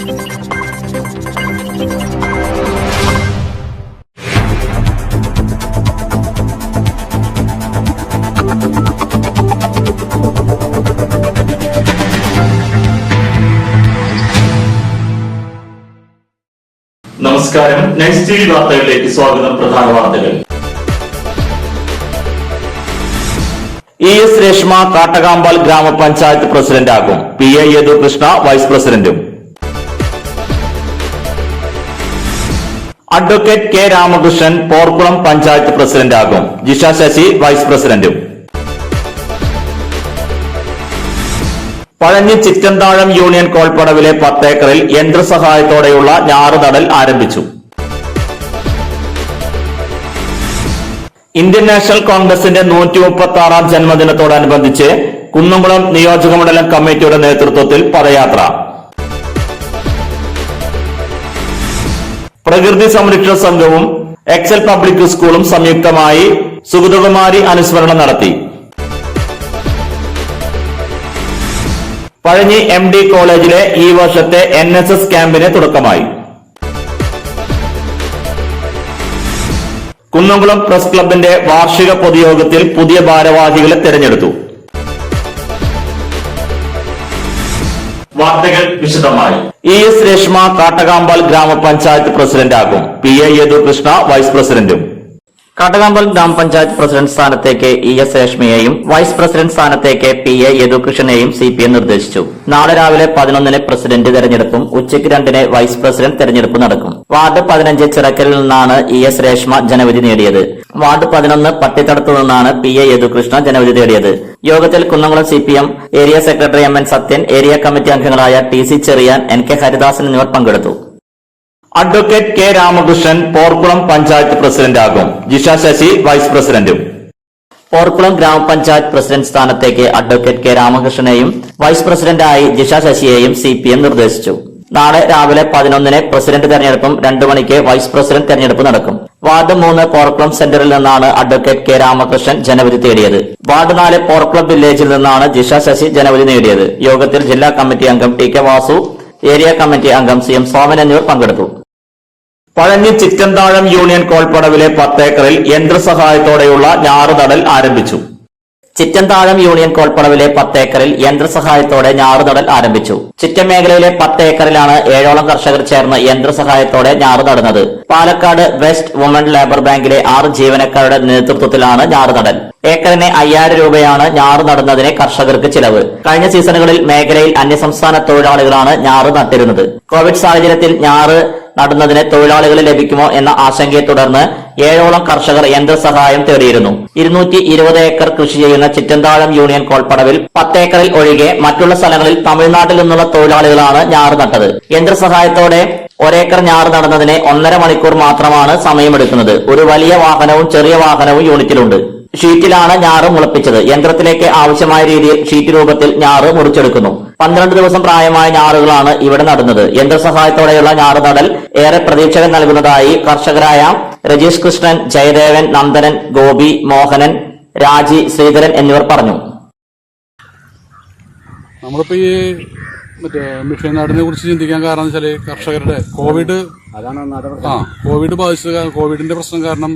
നമസ്കാരം. Next T V വാർത്തകളിലേക്ക് സ്വാഗതം. പ്രധാന വാർത്തകൾ. ES രേഷ്മ കാട്ടകാമ്പാൽ ഗ്രാമപഞ്ചായത്ത് പ്രസിഡന്റാകും. PA യദുകൃഷ്ണ വൈസ് പ്രസിഡന്റും. അഡ്വക്കേറ്റ് K രാമകൃഷ്ണൻ പോർക്കുളം പഞ്ചായത്ത് പ്രസിഡന്റാകും. ജിഷ ശശി വൈസ് പ്രസിഡന്റും. പഴഞ്ഞി ചിറ്റന്താഴം യൂണിയൻ കോൾപ്പടവിലെ 10 ഏക്കറിൽ യന്ത്രസഹായത്തോടെയുള്ള ഞാറുനടൽ ആരംഭിച്ചു. ഇന്ത്യൻ നാഷണൽ കോൺഗ്രസിന്റെ 136ാം ജന്മദിനത്തോടനുബന്ധിച്ച് കുന്നംകുളം നിയോജകമണ്ഡലം കമ്മിറ്റിയുടെ നേതൃത്വത്തിൽ പദയാത്ര. പ്രകൃതി സംരക്ഷണ സംഘവും എക്സൽ പബ്ലിക് സ്കൂളും സംയുക്തമായി സുഗതകുമാരി അനുസ്മരണം നടത്തി. പഴഞ്ഞി MD കോളേജിലെ ഈ വർഷത്തെ NSS ക്യാമ്പിന് തുടക്കമായി. കുന്നംകുളം പ്രസ് ക്ലബിന്റെ വാർഷിക പൊതുയോഗത്തിൽ പുതിയ ഭാരവാഹികളെ തെരഞ്ഞെടുത്തു. വാർത്തകൾ വിശദമായി. ES രേഷ്മ കാട്ടകാമ്പാൽ ഗ്രാമപഞ്ചായത്ത് പ്രസിഡന്റാകും. PA യദുകൃഷ്ണ വൈസ് പ്രസിഡന്റും. കാട്ടകാമ്പാൽ ഗ്രാമപഞ്ചായത്ത് പ്രസിഡന്റ് സ്ഥാനത്തേക്ക് ES രേഷ്മയെയും വൈസ് പ്രസിഡന്റ് സ്ഥാനത്തേക്ക് PA യദുകൃഷ്ണനെയും CPM നിർദ്ദേശിച്ചു. നാളെ രാവിലെ 11-ന് പ്രസിഡന്റ് തെരഞ്ഞെടുപ്പും ഉച്ചയ്ക്ക് 2-ന് വൈസ് പ്രസിഡന്റ് തെരഞ്ഞെടുപ്പ് നടക്കും. വാർഡ് 15 ചിറക്കലിൽ നിന്നാണ് ES രേഷ്മ ജനവിധി നേടിയത്. വാർഡ് 11 പട്ടിത്തടത്തു നിന്നാണ് PA യദുകൃഷ്ണ ജനവിധി നേടിയത്. യോഗത്തിൽ Kunnamkulam CPM area secretary MN Sathyan, area committee അംഗങ്ങളായ TC ചെറിയാൻ, NK ഹരിദാസൻ എന്നിവർ പങ്കെടുത്തു. അഡ്വക്കേറ്റ് K രാമകൃഷ്ണൻ പോർക്കുളം പഞ്ചായത്ത് പ്രസിഡന്റാകും. ജിഷ ശശി വൈസ് പ്രസിഡന്റും. പോർക്കുളം ഗ്രാമപഞ്ചായത്ത് പ്രസിഡന്റ് സ്ഥാനത്തേക്ക് അഡ്വക്കേറ്റ് K രാമകൃഷ്ണനെയും വൈസ് പ്രസിഡന്റായി ജിഷ ശശിയെയും CPM നിർദ്ദേശിച്ചു. നാളെ രാവിലെ 11-ന് പ്രസിഡന്റ് തെരഞ്ഞെടുപ്പും 2 മണിക്ക് വൈസ് പ്രസിഡന്റ് തെരഞ്ഞെടുപ്പ് നടക്കും. വാർഡ് 3 പോർക്കുളം സെന്ററിൽ നിന്നാണ് അഡ്വക്കേറ്റ് K രാമകൃഷ്ണൻ ജനവിധി തേടിയത്. വാർഡ് 4 പോർക്കുളം വില്ലേജിൽ നിന്നാണ് ജിഷ ശശി ജനവിധി നേടിയത്. യോഗത്തിൽ ജില്ലാ കമ്മിറ്റി അംഗം TK വാസു, ഏരിയ കമ്മിറ്റി അംഗം CM സോമൻ എന്നിവർ പങ്കെടുത്തു. പഴഞ്ഞി ചിറ്റന്താഴം യൂണിയൻ കോൾപ്പടവിലെ 10 ഏക്കറിൽ യന്ത്രസഹായത്തോടെയുള്ള ഞാറുനടൽ ആരംഭിച്ചു. ചിറ്റന്താഴം യൂണിയൻ കോൾപ്പടവിലെ 10 ഏക്കറിൽ യന്ത്രസഹായത്തോടെ ഞാറുനടൽ ആരംഭിച്ചു. ചിറ്റമേഖലയിലെ 10 ഏക്കറിലാണ് 7ഓളം കർഷകർ ചേർന്ന് യന്ത്രസഹായത്തോടെ ഞാറു നടുന്നത്. പാലക്കാട് വെസ്റ്റ് വുമൺ ലേബർ ബാങ്കിലെ 6 ജീവനക്കാരുടെ നേതൃത്വത്തിലാണ് ഞാറുനടൽ. ഏക്കറിന് 5000 രൂപയാണ് ഞാറു നടുന്നതിന് കർഷകർക്ക് ചിലവ്. കഴിഞ്ഞ സീസണുകളിൽ മേഖലയിൽ അന്യസംസ്ഥാന തൊഴിലാളികളാണ് ഞാറു നട്ടിരുന്നത്. കോവിഡ് സാഹചര്യത്തിൽ ഞാറ് നടുന്നതിന് തൊഴിലാളികളെ ലഭിക്കുമോ എന്ന ആശങ്കയെ തുടർന്ന് 7ഓളം കർഷകർ യന്ത്രസഹായം തേടിയിരുന്നു. 220 ഏക്കർ കൃഷി ചെയ്യുന്ന ചിറ്റന്താഴം യൂണിയൻ കോൾപ്പടവിൽ 10 ഏക്കറിൽ ഒഴികെ മറ്റുള്ള സ്ഥലങ്ങളിൽ തമിഴ്നാട്ടിൽ നിന്നുള്ള തൊഴിലാളികളാണ് ഞാറ് നട്ടത്. യന്ത്രസഹായത്തോടെ 1 ഏക്കർ ഞാറ് നടുന്നതിന് 1.5 മണിക്കൂർ മാത്രമാണ് സമയമെടുക്കുന്നത്. ഒരു വലിയ വാഹനവും ചെറിയ വാഹനവും യൂണിറ്റിലുണ്ട്. ഷീറ്റിലാണ് ഞാറ് മുളപ്പിച്ചത്. യന്ത്രത്തിലേക്ക് ആവശ്യമായ രീതിയിൽ ഷീറ്റ് രൂപത്തിൽ ഞാറ് മുറിച്ചെടുക്കുന്നു. 12 ദിവസം പ്രായമായ ഞാറുകളാണ് ഇവിടെ നടുന്നത്. യന്ത്രസഹായത്തോടെയുള്ള ഞാറ് നടൽ ഏറെ പ്രതീക്ഷകൾ നൽകുന്നതായി കർഷകരായ രജീഷ് കൃഷ്ണൻ, ജയദേവൻ, നന്ദനൻ, ഗോപി, മോഹനൻ, രാജി, ശ്രീധരൻ എന്നിവർ പറഞ്ഞു. നമ്മളിപ്പോ ഈ മിഷൻ നാടിനെ കുറിച്ച് ചിന്തിക്കാൻ കാരണം വെച്ചാല് കർഷകരുടെ കോവിഡ് ബാധിച്ചത്, കോവിഡിന്റെ പ്രശ്നം കാരണം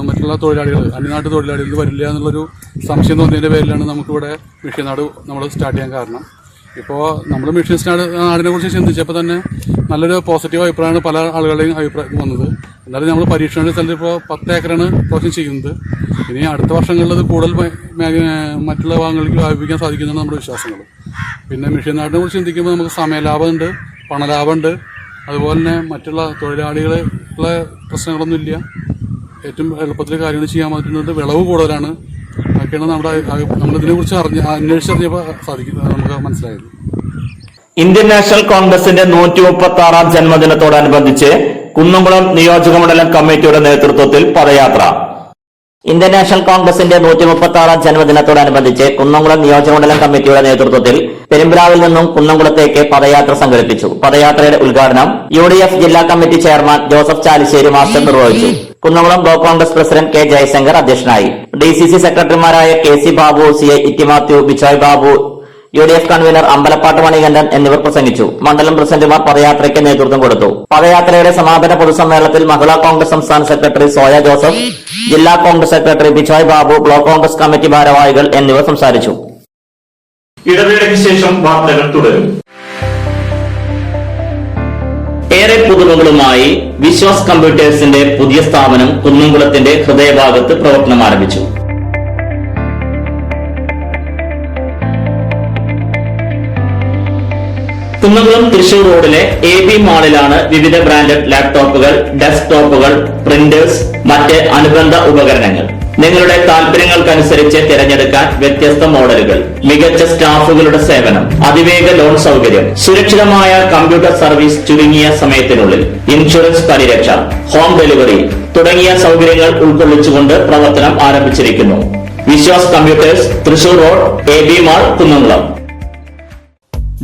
മറ്റുള്ള തൊഴിലാളികൾ, അന്യനാട്ട് തൊഴിലാളികൾ വരില്ല എന്നുള്ളൊരു സംശയം തോന്നിയതിന്റെ പേരിലാണ് നമുക്കിവിടെ മിഷൻ നാട് നമ്മൾ സ്റ്റാർട്ട് ചെയ്യാൻ കാരണം. ഇപ്പോൾ നമ്മൾ മിഷൻ നാടിനെ കുറിച്ച് ചിന്തിച്ചപ്പോൾ തന്നെ നല്ലൊരു പോസിറ്റീവ് അഭിപ്രായമാണ് പല ആളുകളുടെയും അഭിപ്രായം വന്നത്. എന്നാലും നമ്മൾ പരീക്ഷണ സ്ഥലത്ത് ഇപ്പോൾ 10 ഏക്കറാണ് പ്രോസസ് ചെയ്യുന്നത്. ഇനി അടുത്ത വർഷങ്ങളിൽ അത് കൂടുതൽ മറ്റുള്ള ഭാഗങ്ങളിലേക്ക് വ്യാപിപ്പിക്കാൻ സാധിക്കുന്നതാണ് നമ്മുടെ വിശ്വാസങ്ങൾ. പിന്നെ മിഷൻ നാടിനെ കുറിച്ച് ചിന്തിക്കുമ്പോൾ നമുക്ക് സമയലാഭമുണ്ട്, പണലാഭമുണ്ട്, അതുപോലെ തന്നെ മറ്റുള്ള തൊഴിലാളികളുടെ പ്രശ്നങ്ങളൊന്നും ഇല്ല. ഏറ്റവും എളുപ്പത്തിൽ കാര്യങ്ങൾ ചെയ്യാൻ പറ്റുന്നുണ്ട്. വിളവ് കൂടുതലാണ്. അതൊക്കെയാണ് നമ്മളിതിനെക്കുറിച്ച് അന്വേഷിച്ചറിഞ്ഞപ്പോൾ നമുക്ക് മനസ്സിലായത്. ഇന്ത്യൻ നാഷണൽ കോൺഗ്രസിന്റെ 136ാം ജന്മദിനത്തോടനുബന്ധിച്ച് കുന്നംകുളം നിയോജകമണ്ഡലം കമ്മിറ്റിയുടെ നേതൃത്വത്തിൽ പദയാത്ര. ഇന്ത്യൻ നാഷണൽ കോൺഗ്രസിന്റെ 136ാം ജന്മദിനത്തോടനുബന്ധിച്ച് കുന്നംകുളം നിയോജകമണ്ഡലം കമ്മിറ്റിയുടെ നേതൃത്വത്തിൽ പെരുമ്പ്രാവിൽ നിന്നും കുന്നംകുളത്തേക്ക് പദയാത്ര സംഘടിപ്പിച്ചു. പദയാത്രയുടെ ഉദ്ഘാടനം UDF ജില്ലാ committee chairman Joseph Chalissery master നിർവഹിച്ചു. Kunnamkulam block Congress president K Jayashankar അധ്യക്ഷനായി. DCC സെക്രട്ടറിമാരായ KC Babu, CI Itty Mathew, Bijoy Babu, UDF convener Ambalappatt Manikandan എന്നിവർ പ്രസംഗിച്ചു. മണ്ഡലം പ്രസിഡന്റുമാർ പദയാത്രയ്ക്ക് നേതൃത്വം കൊടുത്തു. പദയാത്രയുടെ സമാപന പൊതുസമ്മേളനത്തിൽ മഹിളാ കോൺഗ്രസ് സംസ്ഥാന സെക്രട്ടറി സോയ ജോസഫ്, ജില്ലാ Congress secretary Bijoy Babu, block Congress committee ഭാരവാഹികൾ എന്നിവർ സംസാരിച്ചു. ഇടവേളയ്ക്ക് ശേഷം വാർത്തകൾ തുടരും. ഏറെ പുതുമകളുമായി വിശ്വാസ് കമ്പ്യൂട്ടേഴ്സിന്റെ പുതിയ സ്ഥാപനം കുന്നംകുളത്തിന്റെ ഹൃദയഭാഗത്ത് പ്രവർത്തനം ആരംഭിച്ചു. കുന്നംകുളം തൃശൂർ റോഡിലെ AB മാളിലാണ് വിവിധ ബ്രാൻഡഡ് ലാപ്ടോപ്പുകൾ, ഡെസ്ക്ടോപ്പുകൾ, പ്രിന്റേഴ്സ്, മറ്റ് അനുബന്ധ ഉപകരണങ്ങൾ. നിങ്ങളുടെ താൽപര്യങ്ങൾക്കനുസരിച്ച് തിരഞ്ഞെടുക്കാൻ വ്യത്യസ്ത മോഡലുകൾ, മികച്ച സ്റ്റാഫുകളുടെ സേവനം, അതിവേഗ ലോൺ സൗകര്യം, സുരക്ഷിതമായ കമ്പ്യൂട്ടർ സർവീസ് ചുരുങ്ങിയ സമയത്തിനുള്ളിൽ, ഇൻഷുറൻസ് പരിരക്ഷ, ഹോം ഡെലിവറി തുടങ്ങിയ സൗകര്യങ്ങൾ ഉൾക്കൊള്ളിച്ചുകൊണ്ട് പ്രവർത്തനം ആരംഭിച്ചിരിക്കുന്നു. Vishwas computers, Thrissur road, AB mall, Kunnamkulam.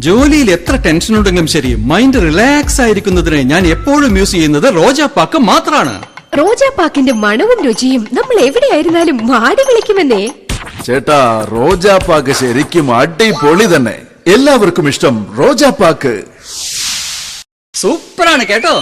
ജോലിയിൽ എത്ര ടെൻഷൻ ഉണ്ടെങ്കിലും ശരി, മൈൻഡ് റിലാക്സ് ആയിരിക്കുന്നതിന് ഞാൻ എപ്പോഴും യൂസ് ചെയ്യുന്നത് റോജാപ്പാക്ക് മാത്രമാണ്. റോജാപ്പാക്കിന്റെ മണവും രുചിയും നമ്മൾ എവിടെയായിരുന്നാലും മാടി വിളിക്കുമെന്നേ. ചേട്ടാ, റോജാപ്പാക്ക് ശരിക്കും അടിപൊളി തന്നെ. എല്ലാവർക്കും ഇഷ്ടം റോജാപ്പാക്ക്. സൂപ്പറാണ് കേട്ടോ.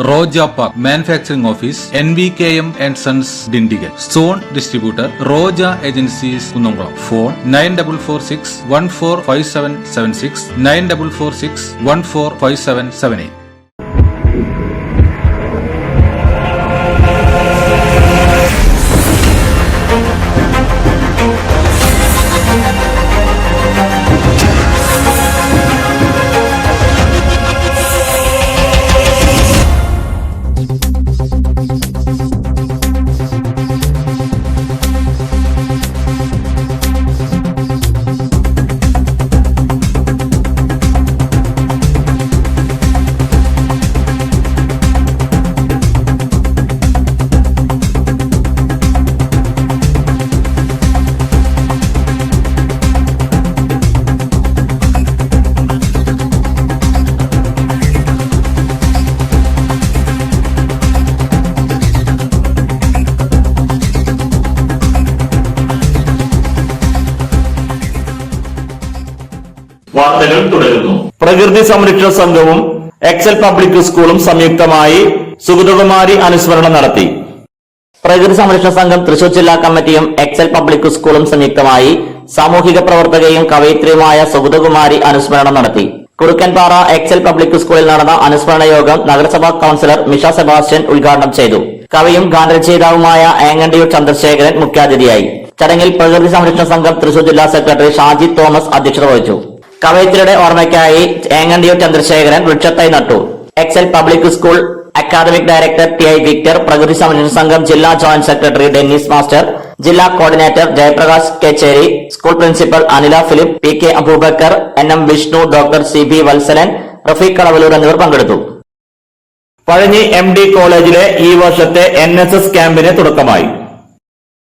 Roja Park Manufacturing Office, NVKM and Sons, Dindigul. Zone Distributor, Roja Agencies, Kunnamkulam. Phone 9446 145776 9446 145778. വാർത്തകൾ തുടരുന്നു. പ്രകൃതി സംരക്ഷണ സംഘവും എക്സൽ പബ്ലിക് സ്കൂളും സംയുക്തമായി സുഗതകുമാരി അനുസ്മരണം നടത്തി. പ്രകൃതി സംരക്ഷണ സംഘം തൃശൂർ ജില്ലാ കമ്മിറ്റിയും എക്സൽ പബ്ലിക് സ്കൂളും സംയുക്തമായി സാമൂഹിക പ്രവർത്തകയും കവയിത്രിയുമായ സുഗതകുമാരി അനുസ്മരണം നടത്തി. കുറുക്കൻപാറ എക്സൽ പബ്ലിക് സ്കൂളിൽ നടന്ന അനുസ്മരണ യോഗം നഗരസഭാ കൌൺസിലർ മിഷ സെബാസ്റ്റ്യൻ ഉദ്ഘാടനം ചെയ്തു. കവിയും ഗാനരചയിതാവുമായ ഏങ്ങണ്ടിയൂർ ചന്ദ്രശേഖരൻ മുഖ്യാതിഥിയായി. ചടങ്ങിൽ പ്രകൃതി സംരക്ഷണ സംഘം തൃശൂർ ജില്ലാ സെക്രട്ടറി ഷാജി തോമസ് അധ്യക്ഷത വഹിച്ചു. കവയിത്രിയുടെ ഓർമ്മയ്ക്കായി ഏങ്ങണ്ടിയൂർ ചന്ദ്രശേഖരൻ വൃക്ഷത്തൈ നട്ടു. Excel public school academic director TI Victor, പ്രകൃതി സംരക്ഷണ സംഘം ജില്ലാ ജോയിന്റ് സെക്രട്ടറി ഡെന്നിസ് മാസ്റ്റർ, ജില്ലാ coordinator Jayaprakash Kecheri, school principal Anila Philip, PK Abubakar, NM Vishnu, doctor CB Vatsalan, Rafeeq Kadavallur എന്നിവർ പങ്കെടുത്തു. പഴഞ്ഞി MD കോളേജിലെ ഈ വർഷത്തെ NSS ക്യാമ്പിന് തുടക്കമായി.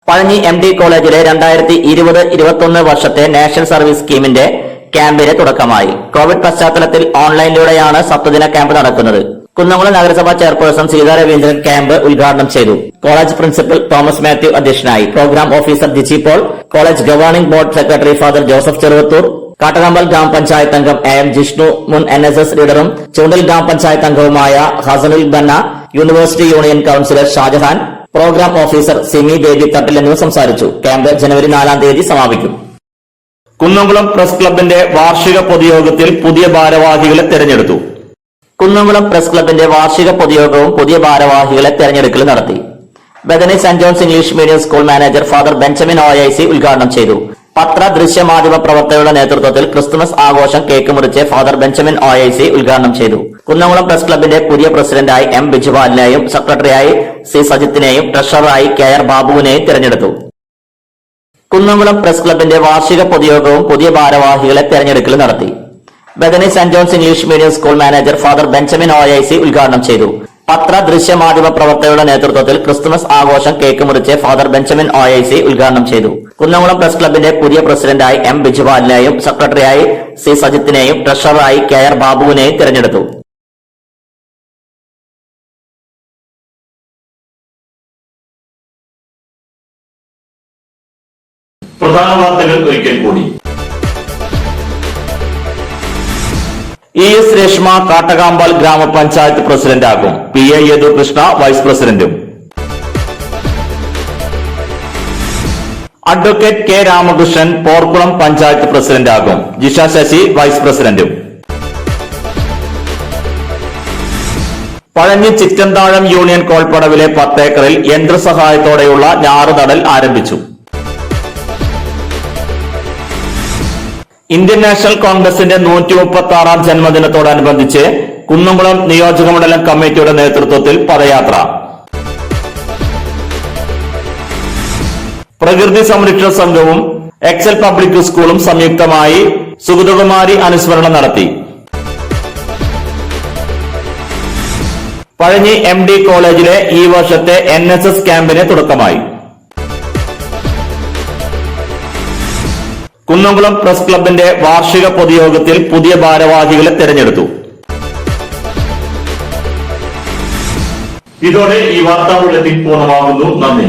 പഴഞ്ഞി MD കോളേജിലെ 2020-21 വർഷത്തെ നാഷണൽ സർവീസ് സ്കീമിന്റെ ക്യാമ്പിന് തുടക്കമായി. കോവിഡ് പശ്ചാത്തലത്തിൽ ഓൺലൈനിലൂടെയാണ് സപ്തദിന ക്യാമ്പ് നടക്കുന്നത്. കുന്നംകുളം നഗരസഭാ ചെയർപേഴ്സൺ സീതാ രവീന്ദ്രൻ ക്യാമ്പ് ഉദ്ഘാടനം ചെയ്തു. കോളേജ് പ്രിൻസിപ്പൽ തോമസ് മാത്യു അധ്യക്ഷനായി. Programme officer Jiji Paul, college governing board secretary father Joseph Cheruvathur, Kattakampal ഗ്രാമപഞ്ചായത്ത് അംഗം AM ജിഷ്ണു, മുൻ NSS ലീഡറും ചൂണ്ടൽ ഗ്രാമപഞ്ചായത്ത് അംഗവുമായ Hasanul Banna, university union councillor Shajahan, programme officer Simi Baby Thattil എന്നിവർ സംസാരിച്ചു. ക്യാമ്പ് ജനുവരി 4-ാം തീയതി സമാപിക്കും. കുന്നംകുളം പ്രസ് ക്ലബിന്റെ വാർഷിക പൊതുയോഗത്തിൽ പുതിയ ഭാരവാഹികളെ തെരഞ്ഞെടുത്തു. കുന്നംകുളം പ്രസ് ക്ലബിന്റെ വാർഷിക പൊതുയോഗവും പുതിയ ഭാരവാഹികളെ തെരഞ്ഞെടുക്കൽ നടത്തി. Bethany saint John's English medium school manager father Benjamin OIC ഉദ്ഘാടനം ചെയ്തു. പത്ര ദൃശ്യ മാധ്യമ പ്രവർത്തകരുടെ നേതൃത്വത്തിൽ ക്രിസ്തുമസ് ആഘോഷം കേക്ക് മുറിച്ച് ഫാദർ ബെഞ്ചമിൻ OIC ഉദ്ഘാടനം ചെയ്തു. കുന്നംകുളം പ്രസ് ക്ലബിന്റെ പുതിയ പ്രസിഡന്റായി M ബിജുപാലിനെയും സെക്രട്ടറിയായി C സജിത്തിനെയും ട്രഷററായി KR ബാബുവിനെയും തെരഞ്ഞെടുത്തു. കുന്നംകുളം പ്രസ് ക്ലബിന്റെ വാർഷിക പൊതുയോഗവും പുതിയ ഭാരവാഹികളെ തെരഞ്ഞെടുക്കൽ നടത്തി. Bethany saint John's English medium school manager father Benjamin OIC ഉദ്ഘാടനം ചെയ്തു. പത്ര ദൃശ്യ മാധ്യമ പ്രവർത്തകരുടെ നേതൃത്വത്തിൽ ക്രിസ്തുമസ് ആഘോഷം കേക്ക് മുറിച്ച് ഫാദർ ബെഞ്ചമിൻ OIC ഉദ്ഘാടനം ചെയ്തു. കുന്നംകുളം പ്രസ് ക്ലബിന്റെ പുതിയ പ്രസിഡന്റായി M ബിജുപാലിനെയും സെക്രട്ടറിയായി C സജിത്തിനെയും ട്രഷററായി KR ബാബുവിനെയും തെരഞ്ഞെടുത്തു. പ്രധാന വാർത്തകൾ ഒരിക്കൽ കൂടി. ES രേഷ്മ കാട്ടകാമ്പാൽ ഗ്രാമപഞ്ചായത്ത് പ്രസിഡന്റാകും. PA യദുകൃഷ്ണ വൈസ് പ്രസിഡന്റും. അഡ്വക്കേറ്റ് K രാമകൃഷ്ണൻ പോർക്കുളം പഞ്ചായത്ത് പ്രസിഡന്റാകും. ജിഷ ശശി വൈസ് പ്രസിഡന്റും. പഴഞ്ഞി ചിറ്റന്താഴം യൂണിയൻ കോൾപ്പടവിലെ 10 ഏക്കറിൽ യന്ത്രസഹായത്തോടെയുള്ള ഞാറുനടൽ ആരംഭിച്ചു. ഇന്ത്യൻ നാഷണൽ കോൺഗ്രസിന്റെ 136ാം ജന്മദിനത്തോടനുബന്ധിച്ച് കുന്നംകുളം നിയോജകമണ്ഡലം കമ്മിറ്റിയുടെ നേതൃത്വത്തിൽ പദയാത്ര. പ്രകൃതി സംരക്ഷണ സംഘവും എക്സൽ പബ്ലിക് സ്കൂളും സംയുക്തമായി സുഗതകുമാരി അനുസ്മരണം നടത്തി. പഴഞ്ഞി MD കോളേജിലെ ഈ വർഷത്തെ NSS ക്യാമ്പിന് തുടക്കമായി. കുന്നംകുളം പ്രസ് ക്ലബിന്റെ വാർഷിക പൊതുയോഗത്തിൽ പുതിയ ഭാരവാഹികളെ തെരഞ്ഞെടുത്തു. ഇതോടെ ഈ വാർത്താ ബുള്ളറ്റിൻ പൂർണ്ണമാകുന്നു. നന്ദി.